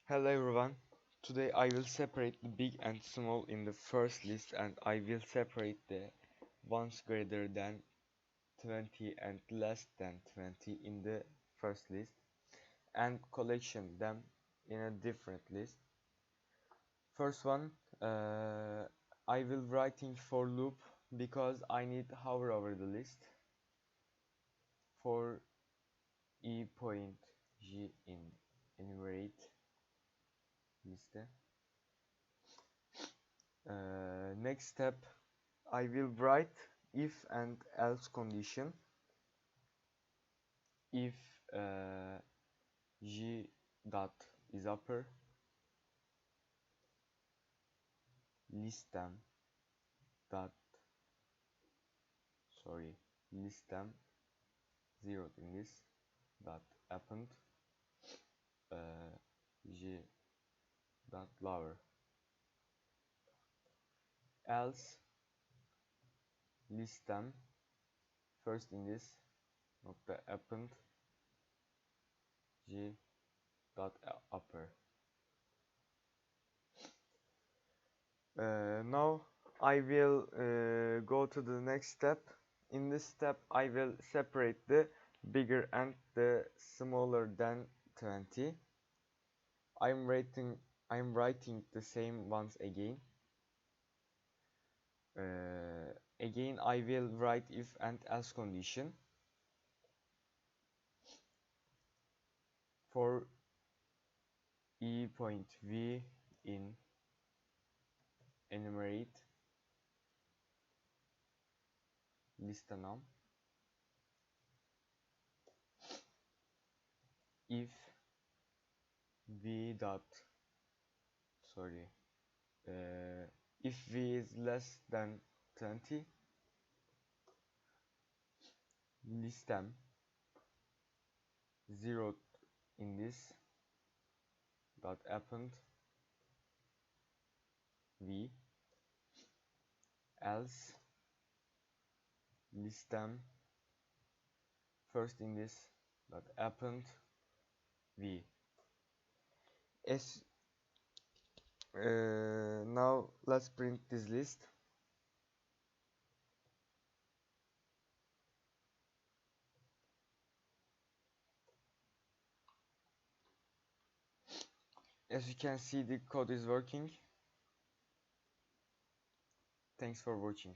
Hello everyone. Today I will separate the big and small in the first list, and I will separate the ones greater than 20 and less than 20 in the first list and collection them in a different list. First one, I will writing for loop because I need hover over the list for e point g in enumerate list. Next step, I will write if and else condition. If g dot is upper, listem dot listem 0 in this dot append g dot lower, else listem first in this nokta append g dot upper. Now I will go to the next step. In this step I will separate the bigger and the smaller than 20. I'm writing the same once again. Again I will write if and else condition for e point v in enumerate listenum if v dot if v is less than 20, listem 0 in this dot append v, else listem first in this dot append v. As now let's print this list. As you can see, the code is working. Thanks for watching.